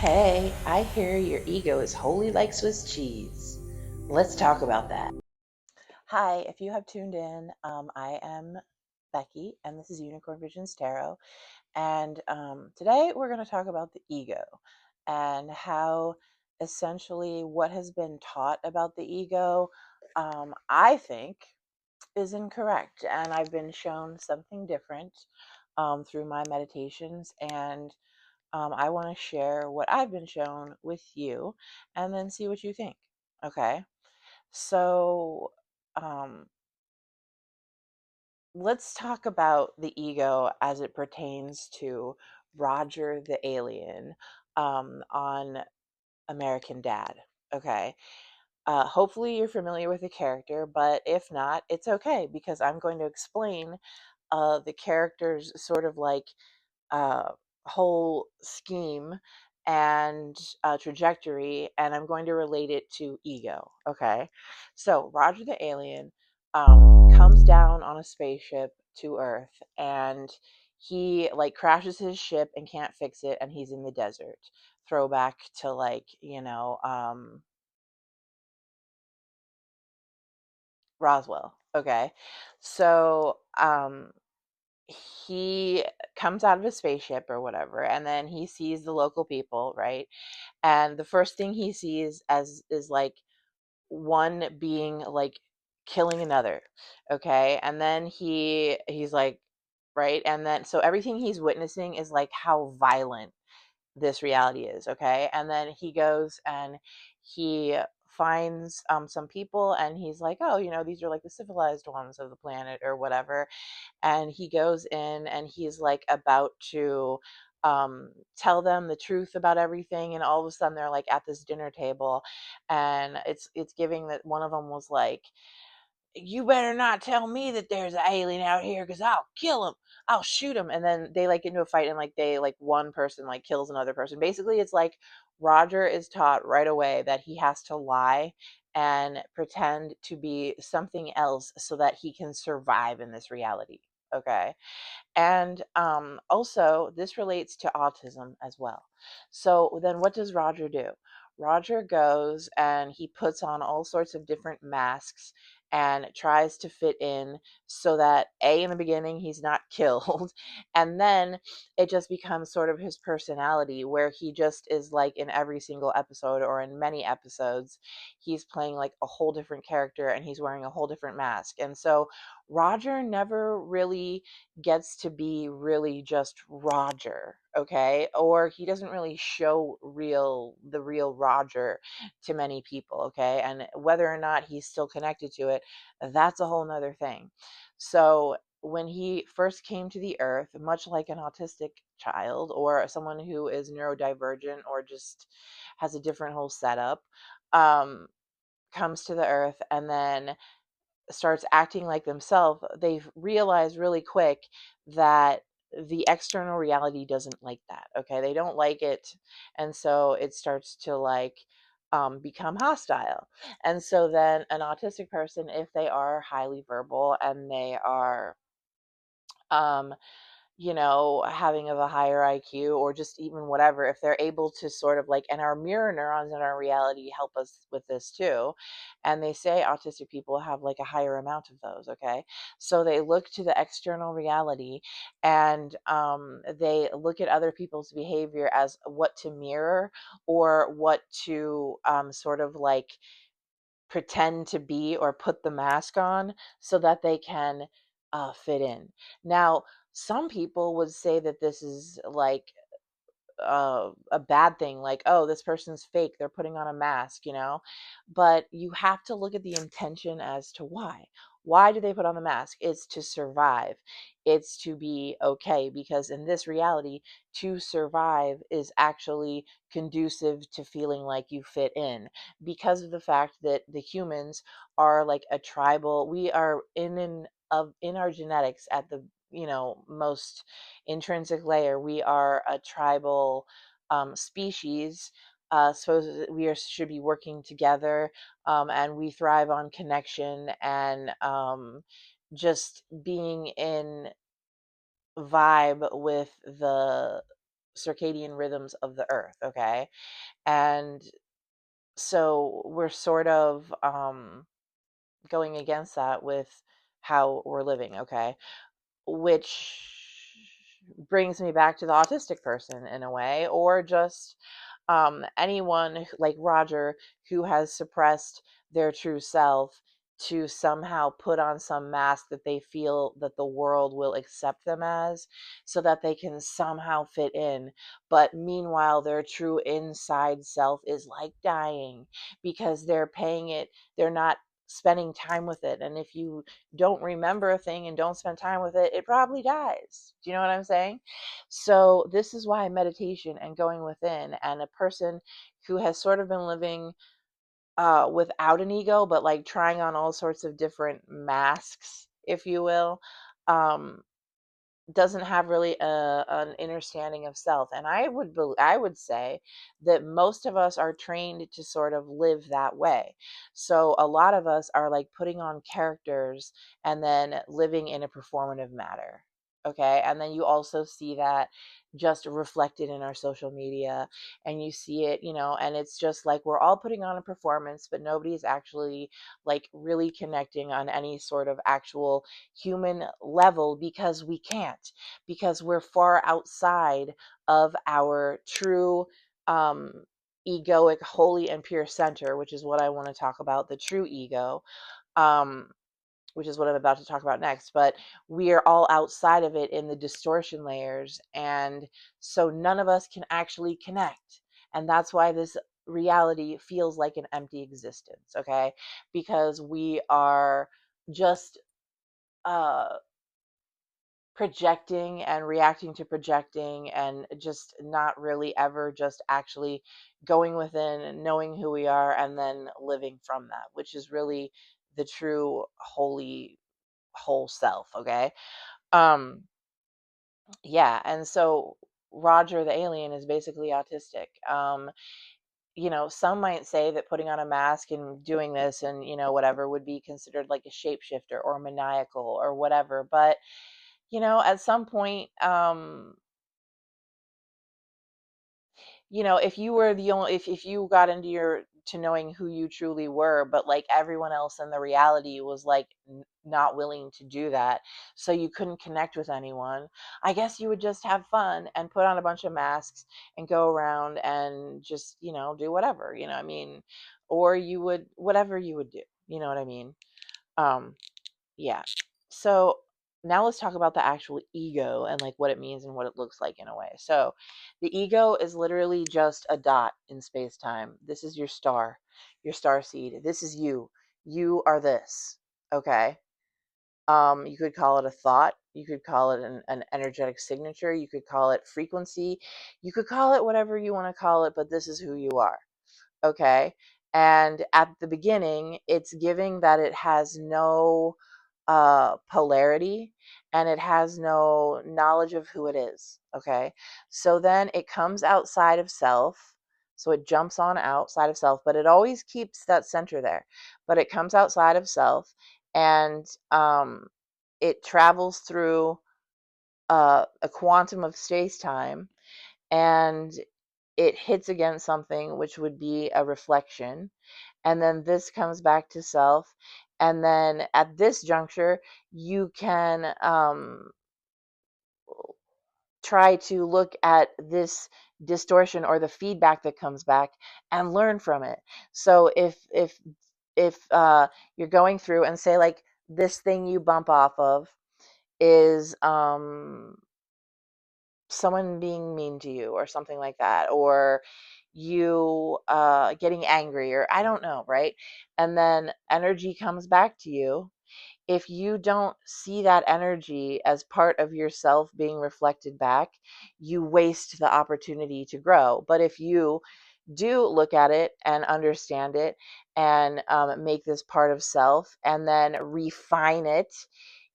Hey, I hear your ego is wholly like Swiss cheese. Let's talk about that. Hi, if you have tuned in, I am Becky, and this is Unicorn Visions Tarot. And today we're going to talk about the ego and how essentially what has been taught about the ego, I think, is incorrect. And I've been shown something different through my meditations. And I want to share what I've been shown with you and then see what you think. Okay. So, um, let's talk about the ego as it pertains to Roger the alien on American Dad. Okay. Hopefully, you're familiar with the character, but if not, it's okay because I'm going to explain the character's sort of like uh, whole scheme and trajectory, and I'm going to relate it to ego. Okay, so Roger the alien comes down on a spaceship to Earth, and he like crashes his ship and can't fix it, and he's in the desert. Throwback to like Roswell. Okay, so he comes out of his spaceship or whatever, and then he sees the local people, right? And the first thing he sees as is like one being like killing another. Okay, and then he's like, right, and then so everything he's witnessing is like how violent this reality is. Okay, and then he goes and he finds some people, and he's like, oh, these are like the civilized ones of the planet or whatever. And he goes in and he's like about to tell them the truth about everything, and all of a sudden they're like at this dinner table, and it's giving that one of them was like, you better not tell me that there's an alien out here, because I'll kill him, I'll shoot him. And then they like get into a fight, and like they like one person like kills another person. Basically, it's like Roger is taught right away that he has to lie and pretend to be something else so that he can survive in this reality. Okay, and also, this relates to autism as well. So then what does Roger do? Roger goes and he puts on all sorts of different masks and tries to fit in so that A, in the beginning, he's not killed. And then it just becomes sort of his personality, where he just is like in every single episode or in many episodes, he's playing like a whole different character and he's wearing a whole different mask. And so Roger never really gets to be really just Roger, okay? Or he doesn't really show the real Roger to many people, okay? And whether or not he's still connected to it, that's a whole nother thing. So when he first came to the earth, much like an autistic child or someone who is neurodivergent or just has a different whole setup, um, comes to the earth and then starts acting like themselves, they realize really quick that the external reality doesn't like that. Okay, they don't like it, and so it starts to like become hostile. And so then an autistic person, if they are highly verbal and they are um, having of a higher IQ or just even whatever, if they're able to sort of like, and our mirror neurons in our reality help us with this too. And they say autistic people have like a higher amount of those. Okay. So they look to the external reality, and they look at other people's behavior as what to mirror or what to sort of like pretend to be or put the mask on so that they can fit in. Now, some people would say that this is like a bad thing, like, oh, this person's fake, they're putting on a mask. But you have to look at the intention as to why do they put on the mask? It's to survive, it's to be okay, because in this reality, to survive is actually conducive to feeling like you fit in, because of the fact that the humans are like a tribal, we are in our genetics at the most intrinsic layer, we are a tribal species. Suppose we should be working together, and we thrive on connection and just being in vibe with circadian rhythms of the earth, okay? And so we're sort of going against that with how we're living, okay? Which brings me back to the autistic person in a way, or just anyone like Roger who has suppressed their true self to somehow put on some mask that they feel that the world will accept them as, so that they can somehow fit in. But meanwhile, their true inside self is like dying because they're paying it, they're not spending time with it. And if you don't remember a thing and don't spend time with it, it probably dies. Do you know what I'm saying? So, this is why meditation and going within, and a person who has sort of been living without an ego, but like trying on all sorts of different masks, if you will, um, doesn't have really an understanding of self. And I would say that most of us are trained to sort of live that way. So a lot of us are like putting on characters and then living in a performative manner. Okay, and then you also see that just reflected in our social media, and you see it, and it's just like we're all putting on a performance, but nobody's actually like really connecting on any sort of actual human level, because we can't, because we're far outside of our true um egoic, holy and pure center, which is what I want to talk about, the true ego, um which is what I'm about to talk about next. But we are all outside of it in the distortion layers, and so none of us can actually connect. And that's why this reality feels like an empty existence, okay? Because we are just uh projecting and reacting to projecting, and just not really ever just actually going within and knowing who we are and then living from that, which is really the true holy whole self, okay? um yeah, and so Roger the alien is basically autistic. Some might say that putting on a mask and doing this and whatever would be considered like a shapeshifter or maniacal or whatever. But at some point, if you were the only, if you got into your to knowing who you truly were, but like everyone else in the reality was like not willing to do that, so you couldn't connect with anyone, I guess you would just have fun and put on a bunch of masks and go around and just do whatever, I mean, or you would, whatever you would do, you know what I mean? um yeah. So now let's talk about the actual ego and like what it means and what it looks like in a way. So the ego is literally just a dot in space time. This is your star seed. This is you. You are this. Okay. You could call it a thought. You could call it an energetic signature. You could call it frequency. You could call it whatever you want to call it, but this is who you are. Okay. And at the beginning, it's giving that it has no polarity, and it has no knowledge of who it is. Okay. So then it comes outside of self. So it jumps on outside of self, but it always keeps that center there. But it comes outside of self, and it travels through a quantum of space time, and it hits against something which would be a reflection, and then this comes back to self, and then at this juncture you can try to look at this distortion or the feedback that comes back and learn from it. So if you're going through and say like this thing you bump off of is someone being mean to you or something like that, or you getting angry, or I don't know, right? And then energy comes back to you. If you don't see that energy as part of yourself being reflected back, you waste the opportunity to grow. But if you do look at it and understand it, and make this part of self and then refine it,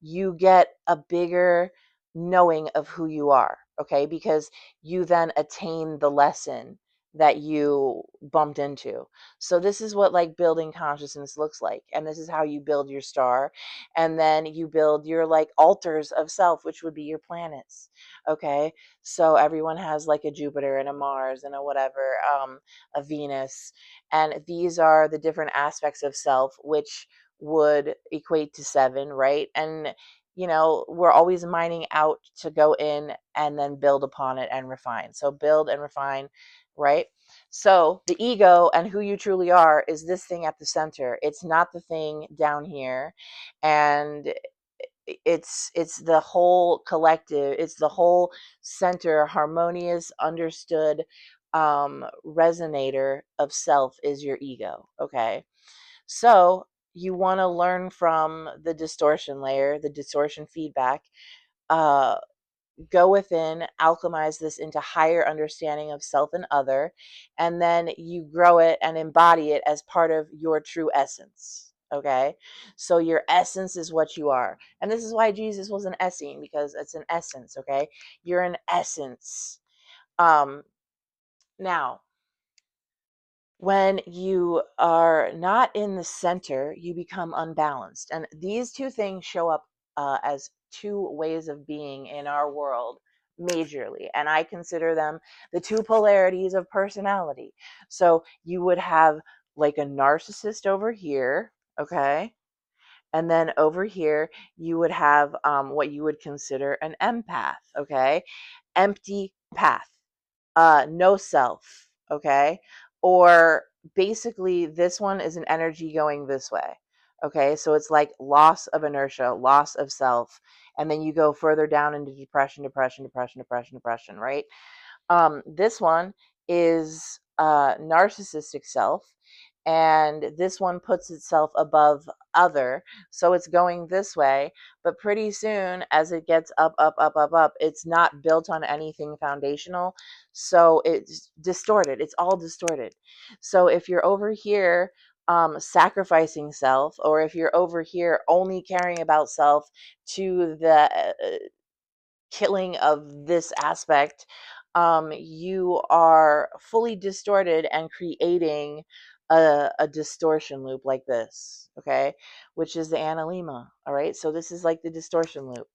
you get a bigger knowing of who you are. Okay, because you then attain the lesson that you bumped into. So this is what like building consciousness looks like. And this is how you build your star. And then you build your like altars of self, which would be your planets. Okay. So everyone has like a Jupiter and a Mars and a whatever, a Venus. And these are the different aspects of self, which would equate to 7, right? And we're always mining out to go in and then build upon it and refine. So build and refine, right? So the ego and who you truly are is this thing at the center. It's not the thing down here. And it's the whole collective, it's the whole center, harmonious, understood resonator of self is your ego. Okay. So you want to learn from the distortion layer, the distortion feedback, uh, go within, alchemize this into higher understanding of self and other, and then you grow it and embody it as part of your true essence. Okay. So your essence is what you are. And this is why Jesus was an essene, because it's an essence. Okay. You're an essence. Um, Now, when you are not in the center, you become unbalanced. And these two things show up as two ways of being in our world majorly. And I consider them the two polarities of personality. So you would have like a narcissist over here, okay? And then over here, you would have what you would consider an empath, okay? Empty path, no self, okay? Or basically, this one is an energy going this way, okay? So it's like loss of inertia, loss of self. And then you go further down into depression, depression, depression, depression, depression, right? This one is narcissistic self, and this one puts itself above other. So it's going this way, but pretty soon, as it gets up, up, up, up, up, it's not built on anything foundational. So it's distorted. It's all distorted. So if you're over here, sacrificing self, or if you're over here only caring about self to the killing of this aspect, you are fully distorted and creating a distortion loop like this, okay, which is the analema. All right, so this is like the distortion loop.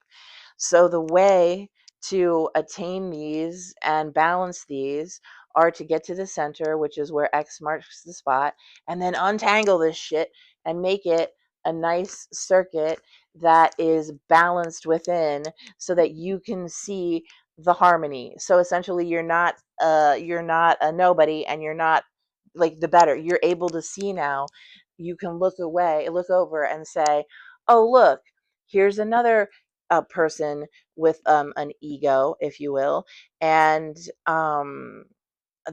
So the way to attain these and balance these are to get to the center, which is where X marks the spot, and then untangle this shit and make it a nice circuit that is balanced within, so that you can see the harmony. So essentially, you're not a nobody, and you're not like the better. You're able to see now. You can look over, and say, "Oh, look, here's another person with an ego, if you will, and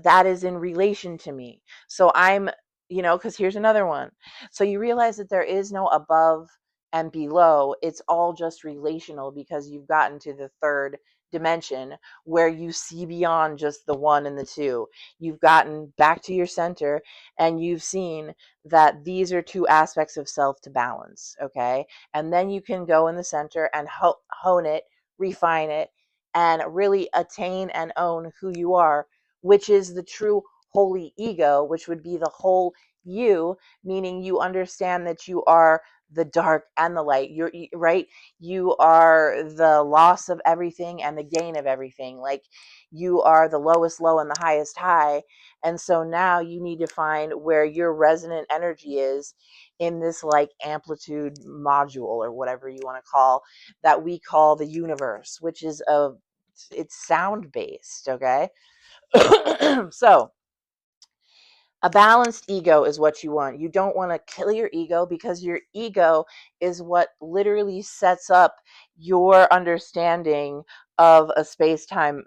that is in relation to me. So I'm, because here's another one. So you realize that there is no above and below. It's all just relational, because you've gotten to the third dimension where you see beyond just the one and the two. You've gotten back to your center, and you've seen that these are two aspects of self to balance. Okay. And then you can go in the center and hone it, refine it, and really attain and own who you are, which is the true holy ego, which would be the whole you, meaning you understand that you are the dark and the light. You're right. You are the loss of everything and the gain of everything. Like, you are the lowest low and the highest high. And so now you need to find where your resonant energy is in this like amplitude module, or whatever you want to call that, we call the universe, which is it's sound based. Okay. So a balanced ego is what you want. You don't want to kill your ego, because your ego is what literally sets up your understanding of a space-time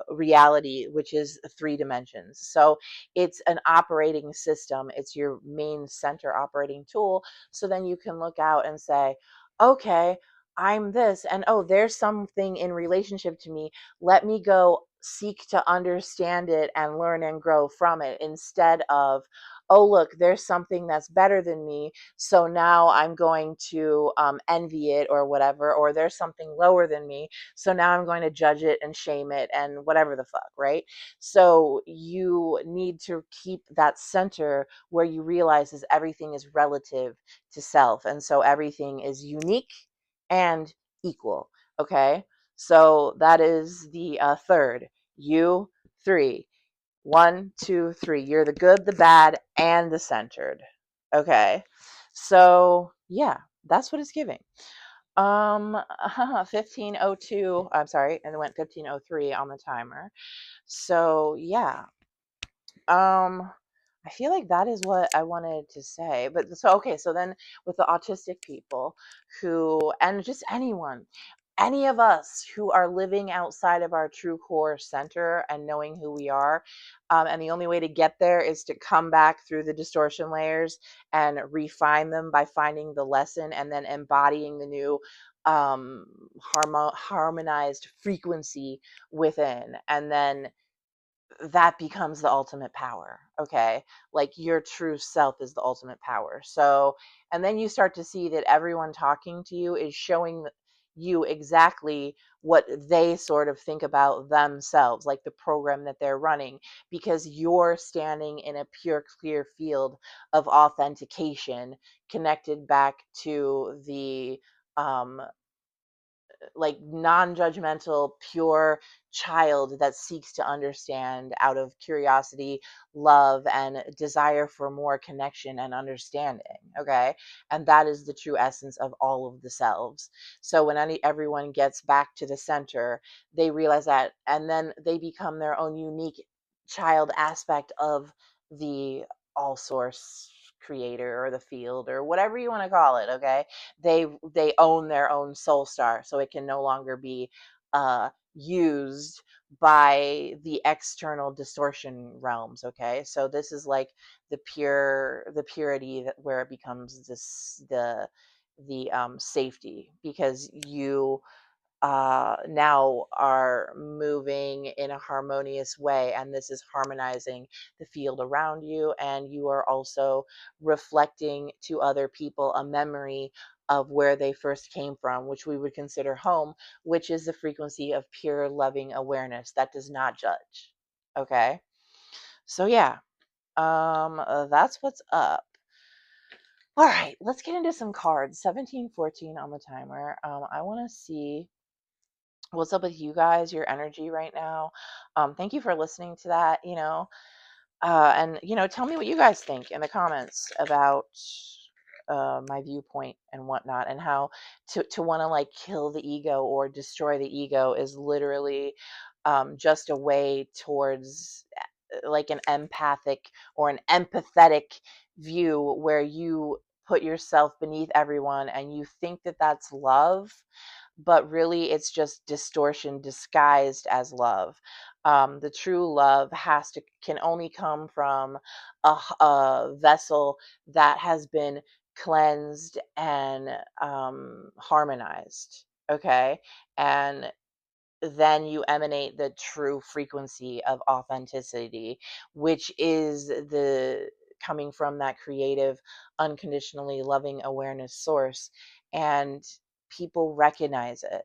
reality, which is 3 dimensions. So it's an operating system. It's your main center operating tool. So then you can look out and say, okay, I'm this, and oh, there's something in relationship to me. Let me go seek to understand it and learn and grow from it, instead of, oh, look, there's something that's better than me. So now I'm going to envy it or whatever, or there's something lower than me. So now I'm going to judge it and shame it and whatever the fuck, right? So you need to keep that center where you realize is everything is relative to self. And so everything is unique and equal. Okay. So that is the third. You, three. One, two, three. You're the good, the bad, and the centered. Okay. So yeah, that's what it's giving. 1502. I'm sorry, and it went 1503 on the timer. So yeah. Um I feel like that is what I wanted to say. But so okay, so then with the autistic people who and just anyone, any of us who are living outside of our true core center and knowing who we are, and the only way to get there is to come back through the distortion layers and refine them by finding the lesson and then embodying the new harmonized frequency within, and then that becomes the ultimate power. Okay, like your true self is the ultimate power. So and then you start to see that everyone talking to you is showing you exactly what they sort of think about themselves, like the program that they're running, because you're standing in a pure clear field of authentication connected back to the um like non-judgmental, pure child that seeks to understand out of curiosity, love, and desire for more connection and understanding. Okay, and that is the true essence of all of the selves. So when everyone gets back to the center, they realize that, and then they become their own unique child aspect of the all source creator or the field or whatever you want to call it. Okay, they own their own soul star, so it can no longer be used by the external distortion realms. Okay, so this is like the purity that where it becomes this the safety, because you now are moving in a harmonious way, and this is harmonizing the field around you, and you are also reflecting to other people a memory of where they first came from, which we would consider home, which is the frequency of pure loving awareness that does not judge. Okay, so yeah, that's what's up. All right, let's get into some cards. 1714 on the timer. I want to see what's up with you guys, your energy right now. Thank you for listening to that, and tell me what you guys think in the comments about my viewpoint and whatnot, and how to want to like kill the ego or destroy the ego is literally just a way towards like an empathic or an empathetic view where you put yourself beneath everyone and you think that that's love, but really it's just distortion disguised as love. The true love can only come from a vessel that has been cleansed and harmonized. Okay, and then you emanate the true frequency of authenticity, which is the coming from that creative, unconditionally loving awareness source. And people recognize it.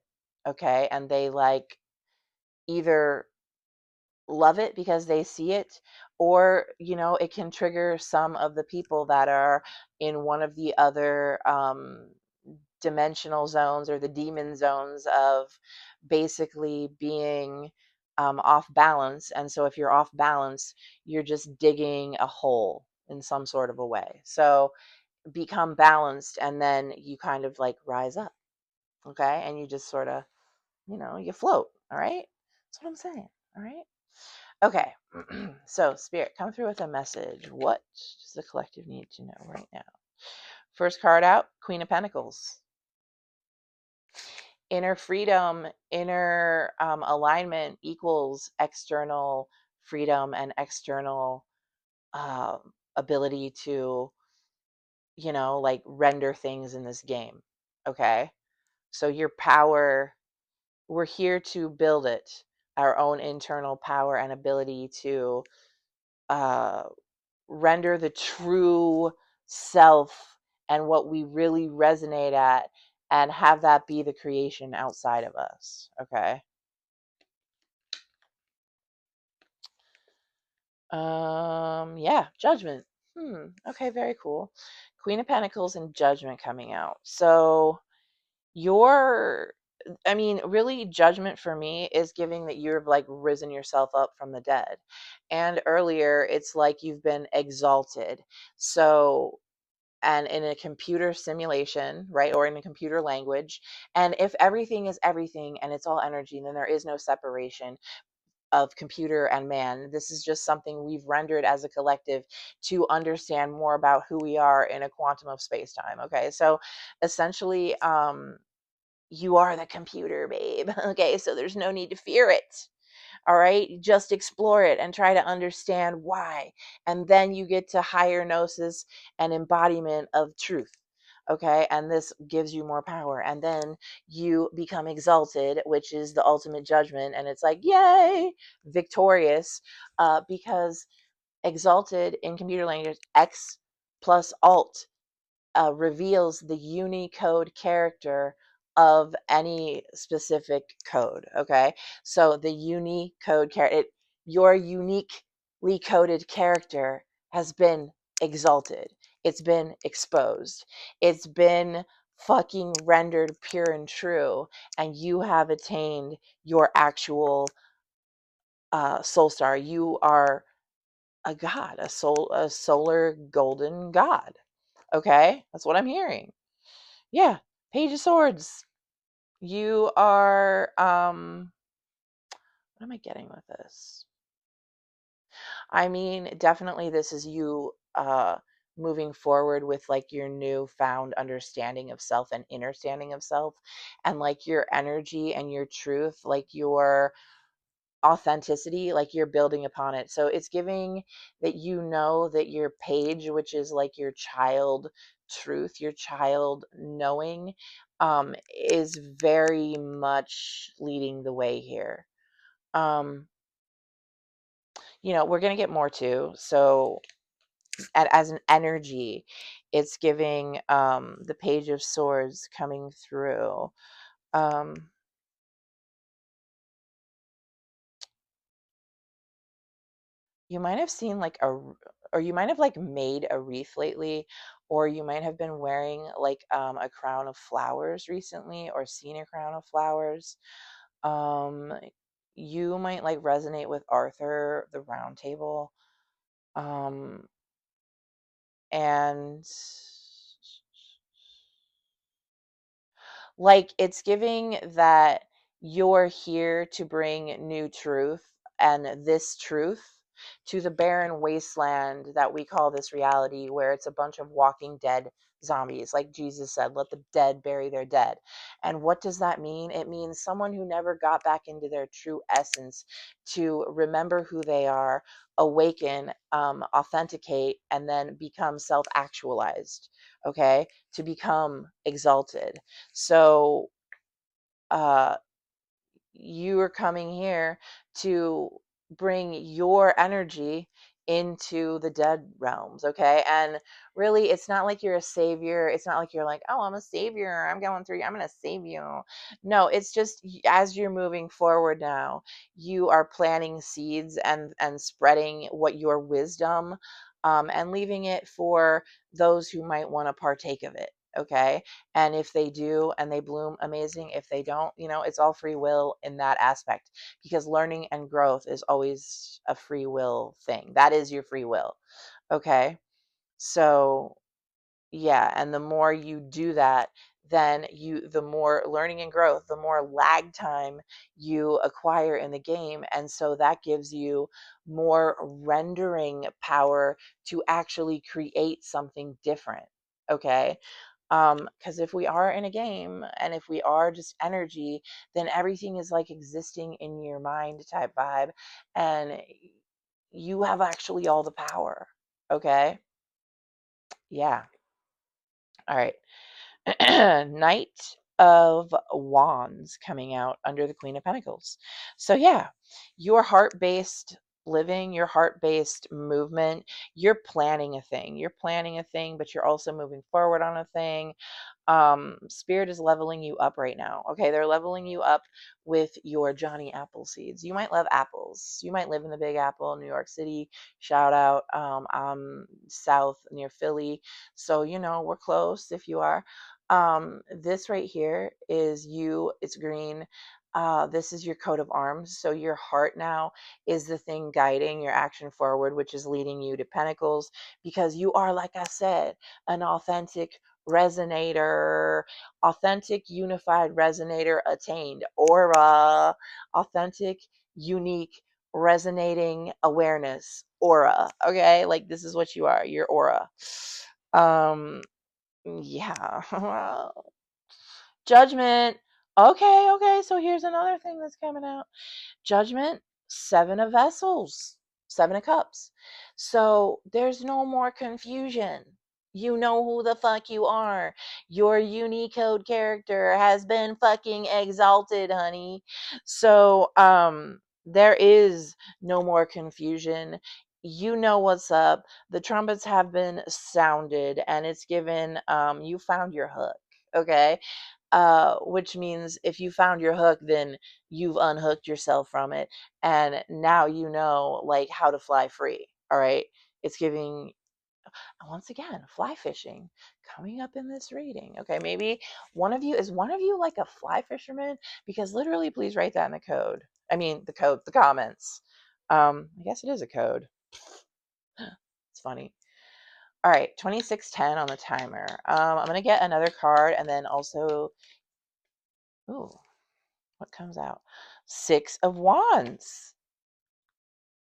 Okay. And they like either love it because they see it, or it can trigger some of the people that are in one of the other dimensional zones or the demon zones of basically being off balance. And so if you're off balance, you're just digging a hole in some sort of a way. So become balanced, and then you kind of like rise up. Okay, and you just sort of you float. All right, that's what I'm saying. All right. Okay. So spirit, come through with a message. What does the collective need to know right now? First card out, Queen of Pentacles. Inner freedom, inner alignment equals external freedom and external uh, ability to, like render things in this game. Okay. So your power, we're here to build it, our own internal power and ability to uh, render the true self and what we really resonate at, and have that be the creation outside of us. Okay. Yeah, Judgment. Okay, very cool. Queen of Pentacles and Judgment coming out. So your I mean, really, Judgment for me is giving that you've like risen yourself up from the dead. And earlier, it's like you've been exalted. So, and in a computer simulation, right, or in a computer language. And if everything is everything and it's all energy, then there is no separation of computer and man. This is just something we've rendered as a collective to understand more about who we are in a quantum of space time. Okay, so essentially, you are the computer, babe. Okay, so there's no need to fear it. All right, just explore it and try to understand why. And then you get to higher gnosis and embodiment of truth. Okay, and this gives you more power. And then you become exalted, which is the ultimate judgment. And it's like, yay, victorious, because exalted in computer language, X plus alt reveals the Unicode character of any specific code. Okay, so the Unicode character, your uniquely coded character has been exalted. It's been exposed. It's been fucking rendered pure and true, and you have attained your actual soul star. You are a god, a solar golden god. Okay, that's what I'm hearing. Yeah, Page of Swords. You are what am I getting with this? I mean, definitely this is you moving forward with like your newfound understanding of self and understanding of self, and like your energy and your truth, like your authenticity, like you're building upon it. So it's giving that you know that your page, which is like your child truth, your child knowing, is very much leading the way here. um we're going to get more too. So as an energy, it's giving the Page of Swords coming through. um You might have seen like or you might have like made a wreath lately, or you might have been wearing like a crown of flowers recently, or seen a crown of flowers. Um, you might like resonate with Arthur the Round Table. Um, and like it's giving that you're here to bring new truth, and this truth to the barren wasteland that we call this reality, where it's a bunch of walking dead zombies. Like Jesus said, let the dead bury their dead. And what does that mean? It means someone who never got back into their true essence to remember who they are, awaken, authenticate, and then become self actualized. Okay, to become exalted. So uh, you are coming here to bring your energy into the dead realms. Okay, and really, it's not like you're a savior. It's not like you're like, oh, I'm a savior, I'm going through, I'm going to save you. No, it's just as you're moving forward now, you are planting seeds and spreading what your wisdom, and leaving it for those who might want to partake of it. Okay, and if they do and they bloom, amazing. If they don't, it's all free will in that aspect, because learning and growth is always a free will thing. That is your free will. Okay, so yeah, and the more you do that, then the more learning and growth, the more lag time you acquire in the game. And so that gives you more rendering power to actually create something different. Okay, because if we are in a game and if we are just energy, then everything is like existing in your mind type vibe, and you have actually all the power. Okay, yeah. All right. Knight of Wands coming out under the Queen of Pentacles. So yeah, your heart-based living, your heart-based movement, you're planning a thing. You're planning a thing, but you're also moving forward on a thing. Spirit is leveling you up right now. Okay, they're leveling you up with your Johnny Apple seeds. You might love apples. You might live in the Big Apple, New York City. Shout out. South near Philly, so we're close if you are. This right here is you. It's green. This is your coat of arms. So your heart now is the thing guiding your action forward, which is leading you to pentacles, because you are, like I said, an authentic resonator, authentic unified resonator attained, aura, authentic, unique, resonating awareness, aura. Okay, like this is what you are, your aura. Yeah. Judgment. Okay, okay, so here's another thing that's coming out. Judgment, seven of vessels, seven of cups. So there's no more confusion. You know who the fuck you are. Your Unicode character has been fucking exalted, honey. So there is no more confusion. You know what's up. The trumpets have been sounded, and it's given you found your hook. Okay, which means if you found your hook, then you've unhooked yourself from it, and now you know like how to fly free. All right, it's giving, once again, fly fishing coming up in this reading. Okay, maybe one of you like a fly fisherman, because literally, please write that in the code. I mean the code, the comments. I guess it is a code. It's funny. All right, 2610 on the timer. I'm gonna get another card, and then also, ooh, what comes out? Six of Wands.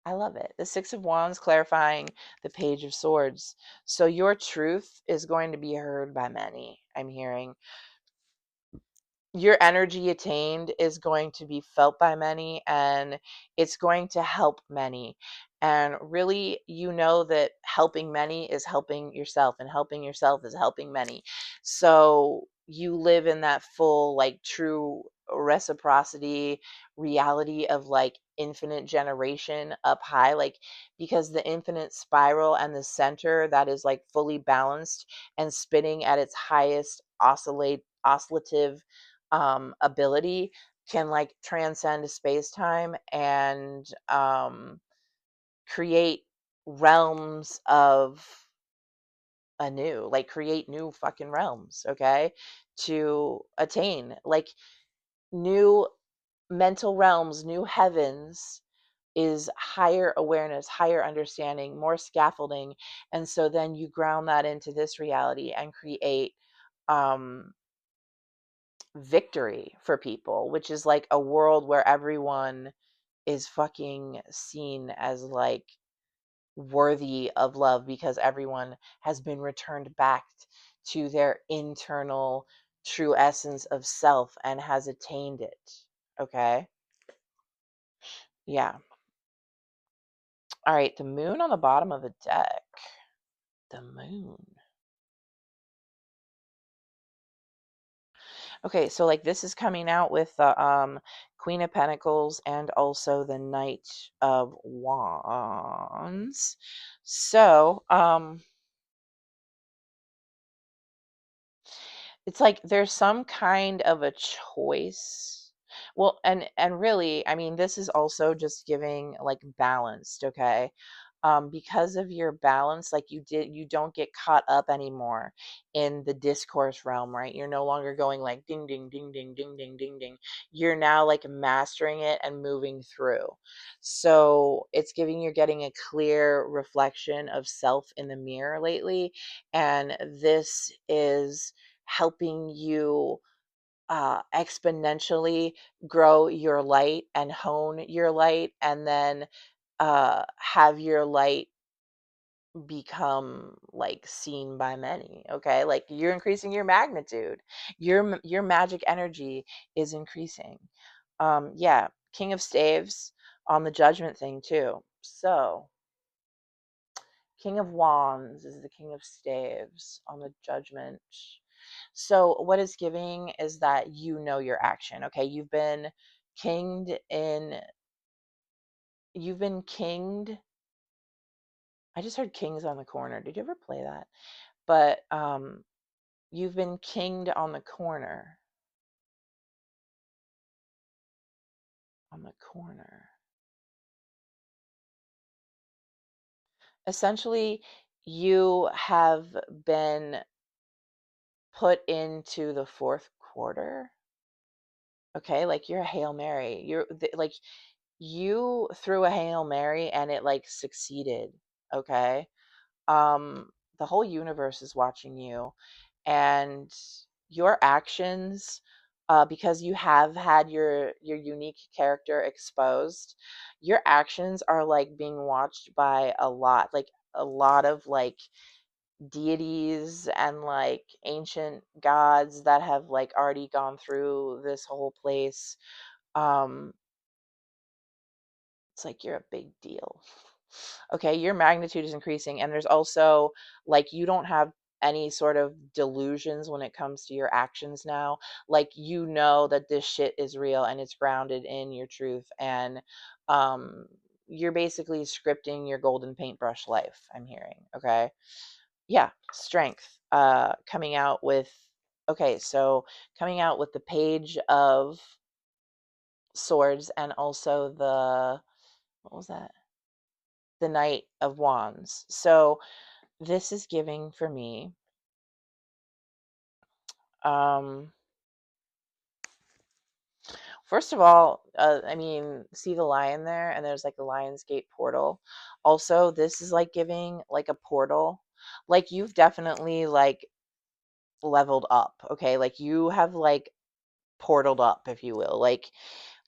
I love it. The Six of Wands clarifying the Page of Swords. So your truth is going to be heard by many, I'm hearing. Your energy attained is going to be felt by many, and it's going to help many. And really, you know that helping many is helping yourself, and helping yourself is helping many. So you live in that full, like, true reciprocity reality of like infinite generation up high, like, because the infinite spiral and the center that is like fully balanced and spinning at its highest oscillative ability can like transcend space time and create realms of anew, like create new fucking realms, okay, to attain like new mental realms, new heavens is higher awareness, higher understanding, more scaffolding. And so then you ground that into this reality and create um victory for people, which is like a world where everyone is fucking seen as like worthy of love, because everyone has been returned back to their internal true essence of self and has attained it. Okay. Yeah. All right. The moon on the bottom of the deck. The moon. Okay, so like this is coming out with the Queen of Pentacles and also the Knight of Wands. So, it's like there's some kind of a choice. Well, and really, I mean, this is also just giving like balanced, okay? Because of your balance, like you don't get caught up anymore in the discourse realm, right? You're no longer going like ding ding ding ding ding ding ding ding. You're now like mastering it and moving through. So it's giving, you're getting a clear reflection of self in the mirror lately, and this is helping you exponentially grow your light and hone your light, and then have your light become like seen by many. Okay, like you're increasing your magnitude, your magic energy is increasing. Yeah, King of Staves on the Judgment thing too. So King of Wands is the King of Staves on the Judgment. So what is giving is that you know your action. Okay, you've been kinged in you've been kinged. I just heard kings on the corner. Did you ever play that? But you've been kinged on the corner. On the corner. Essentially, you have been put into the fourth quarter. Okay, like you're a Hail Mary. Like you threw a Hail Mary and it like succeeded. Okay. Um the whole universe is watching you, and your actions, because you have had your unique character exposed, your actions are like being watched by a lot of like deities and like ancient gods that have like already gone through this whole place. um it's like you're a big deal. Okay, your magnitude is increasing, and there's also like you don't have any sort of delusions when it comes to your actions now. Like you know that this shit is real and it's grounded in your truth, and um you're basically scripting your golden paintbrush life, I'm hearing. Okay. Yeah, strength. Coming out with, okay, so coming out with the page of swords, and also the, what was that? The Knight of Wands. So this is giving for me, um, first of all, I mean, see the lion there, and there's like the Lion's Gate portal. Also, this is like giving like a portal. Like you've definitely like leveled up, okay? Like you have like portaled up, if you will. Like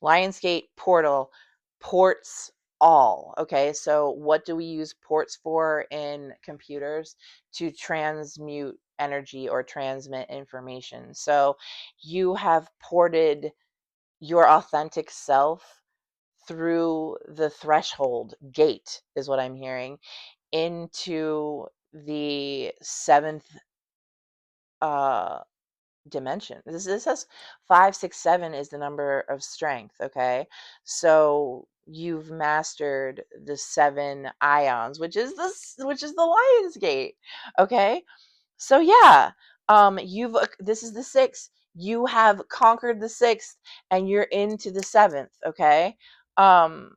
Lionsgate portal ports all. Okay, so what do we use ports for in computers? To transmute energy or transmit information. So you have ported your authentic self through the threshold gate, is what I'm hearing, into the seventh uh dimension. This has 5, 6, 7 is the number of strength. Okay, so you've mastered the 7 ions, which is the Lion's Gate. Okay, so yeah, you've this is the sixth. You have conquered the sixth, and you're into the seventh. Okay, um,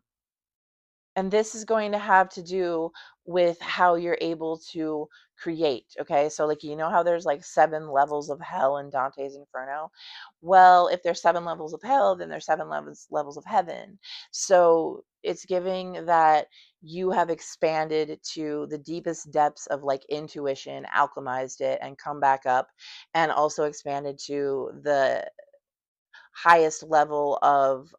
and this is going to have to do with how you're able to create. Okay, so like you know how there's like 7 levels of hell in Dante's Inferno. Well, if there's 7 levels of hell, then there's 7 levels of heaven. So it's giving that you have expanded to the deepest depths of like intuition, alchemized it, and come back up, and also expanded to the highest level of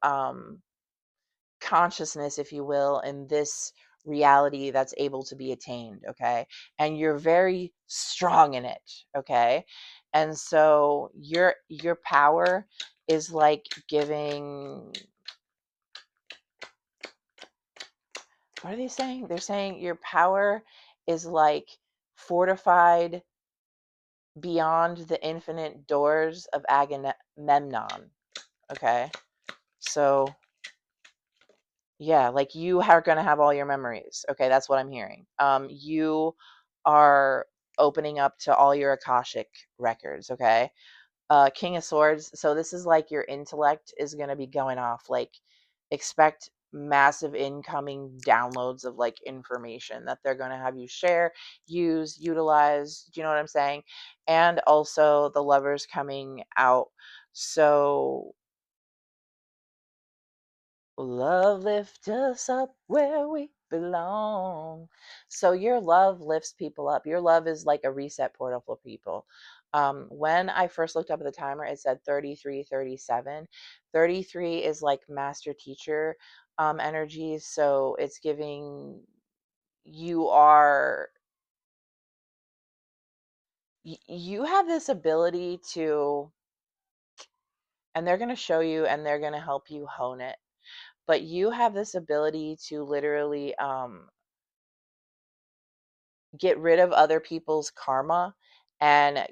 consciousness, if you will, in this reality that's able to be attained. Okay, and you're very strong in it. Okay, and so your power is like giving, what are they saying? They're saying your power is like fortified beyond the infinite doors of Agamemnon. Okay, so yeah, like you are going to have all your memories. Okay, that's what I'm hearing. You are opening up to all your Akashic records. Okay, King of Swords. So this is like your intellect is going to be going off. Like expect massive incoming downloads of like information that they're going to have you share, use, utilize. Do you know what I'm saying? And also the lovers coming out. So love lift us up where we belong. So your love lifts people up. Your love is like a reset portal for people. When I first looked up at the timer, it said 33, 37. 33 is like master teacher energy. So it's giving you are, you have this ability to, and they're going to show you and they're going to help you hone it, but you have this ability to literally get rid of other people's karma and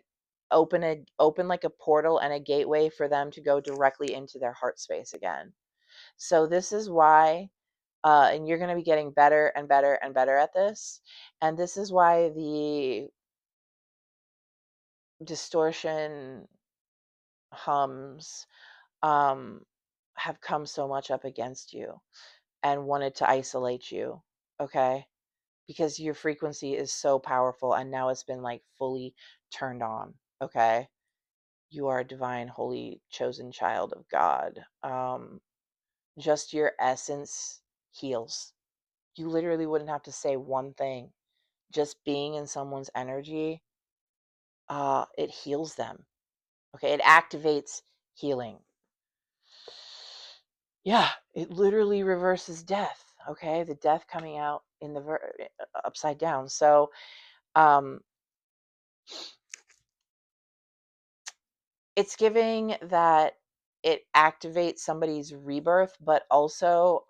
open like a portal and a gateway for them to go directly into their heart space again. So this is why and you're going to be getting better and better and better at this. And this is why the distortion hums um, have come so much up against you and wanted to isolate you. Okay, because your frequency is so powerful and now it's been like fully turned on. Okay, you are a divine, holy, chosen child of God. Just your essence heals. You literally wouldn't have to say one thing. Just being in someone's energy, it heals them. Okay, it activates healing. Yeah, it literally reverses death. Okay, the death coming out in the upside down. So, um, it's giving that it activates somebody's rebirth, but also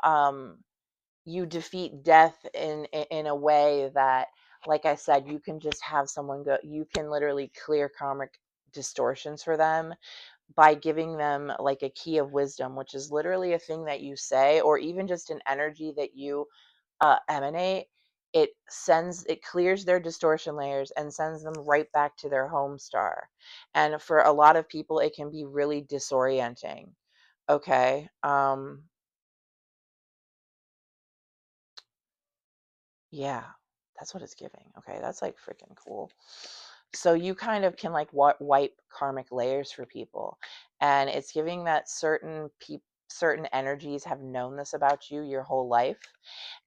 you defeat death in a way that, like I said, you can just have someone go. You can literally clear karmic distortions for them by giving them like a key of wisdom, which is literally a thing that you say, or even just an energy that you emanate. It clears their distortion layers and sends them right back to their home star. And for a lot of people, it can be really disorienting. Okay. Yeah, that's what it's giving. Okay, that's like freaking cool. So you kind of can like wipe karmic layers for people, and it's giving that certain energies have known this about you your whole life,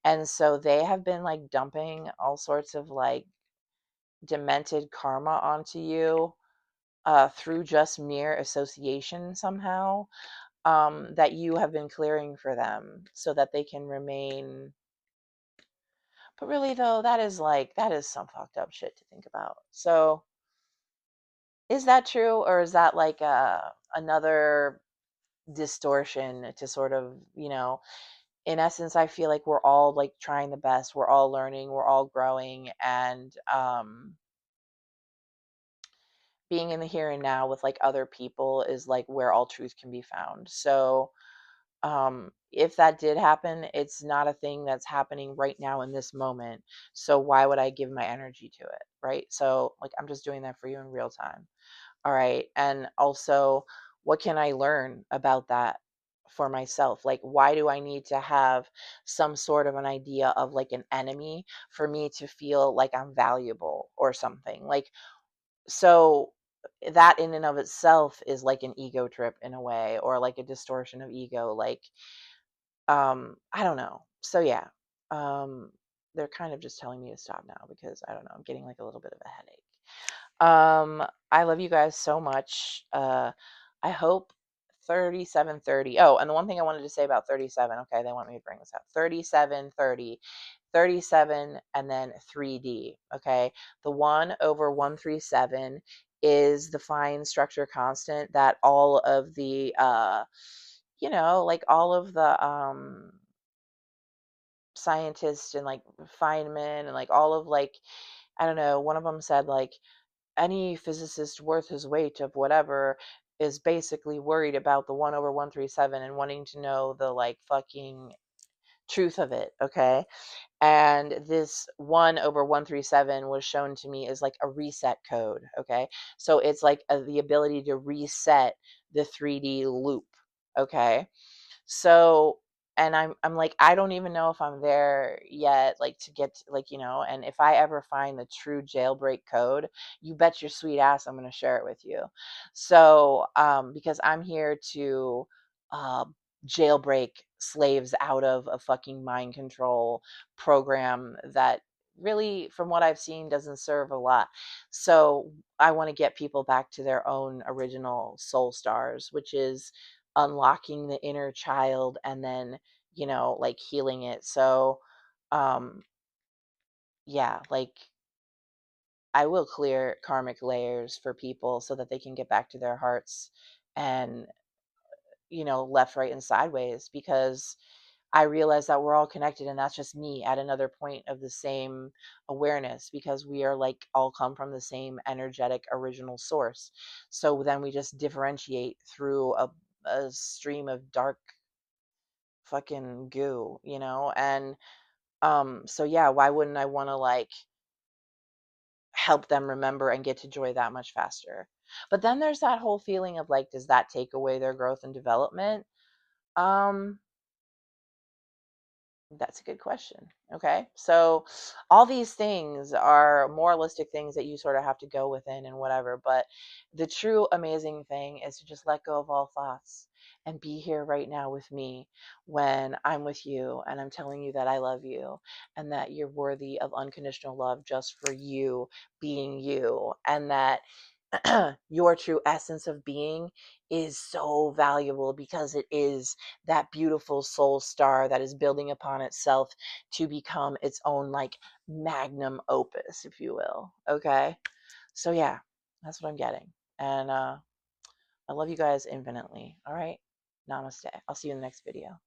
and so they have been like dumping all sorts of like demented karma onto you through just mere association somehow, that you have been clearing for them so that they can remain. But really though, that is some fucked up shit to think about. So is that true, or is that like another distortion to sort of, in essence, I feel like we're all like trying the best, we're all learning, we're all growing, and being in the here and now with like other people is like where all truth can be found. So if that did happen, it's not a thing that's happening right now in this moment. So why would I give my energy to it? Right. So like I'm just doing that for you in real time. All right. And also, what can I learn about that for myself? Like, why do I need to have some sort of an idea of like an enemy for me to feel like I'm valuable or something? Like, so that in and of itself is like an ego trip in a way, or like a distortion of ego. Like, I don't know. So yeah, um, they're kind of just telling me to stop now because I don't know. I'm getting like a little bit of a headache. I love you guys so much. I hope 3730. Oh, and the one thing I wanted to say about 37, okay, they want me to bring this up. 3730, 37 and then 3D, okay? The 1 over 137 is the fine structure constant that all of the like all of the scientists and like Feynman and like all of like I don't know, one of them said like any physicist worth his weight of whatever is basically worried about the 1 over 137 and wanting to know the like fucking truth of it, okay? And this 1 over 137 was shown to me as like a reset code, okay? So it's like the ability to reset the 3D loop, okay? So, and I'm like, I don't even know if I'm there yet, like to get like, and if I ever find the true jailbreak code, you bet your sweet ass I'm gonna share it with you. So, because I'm here to uh jailbreak slaves out of a fucking mind control program that really, from what I've seen, doesn't serve a lot. So I want to get people back to their own original soul stars, which is unlocking the inner child and then like healing it. So um yeah, like I will clear karmic layers for people so that they can get back to their hearts and left, right, and sideways, because I realize that we're all connected, and that's just me at another point of the same awareness, because we are like all come from the same energetic original source. So then we just differentiate through a stream of dark fucking goo, and so yeah, why wouldn't I want to like help them remember and get to joy that much faster? But then there's that whole feeling of like, does that take away their growth and development? Um, That's a good question. Okay. So, all these things are moralistic things that you sort of have to go within and whatever. But the true amazing thing is to just let go of all thoughts and be here right now with me when I'm with you and I'm telling you that I love you and that you're worthy of unconditional love just for you being you, and that your true essence of being is so valuable because it is that beautiful soul star that is building upon itself to become its own like magnum opus, if you will. Okay. So yeah, that's what I'm getting. And I love you guys infinitely. All right. Namaste. I'll see you in the next video.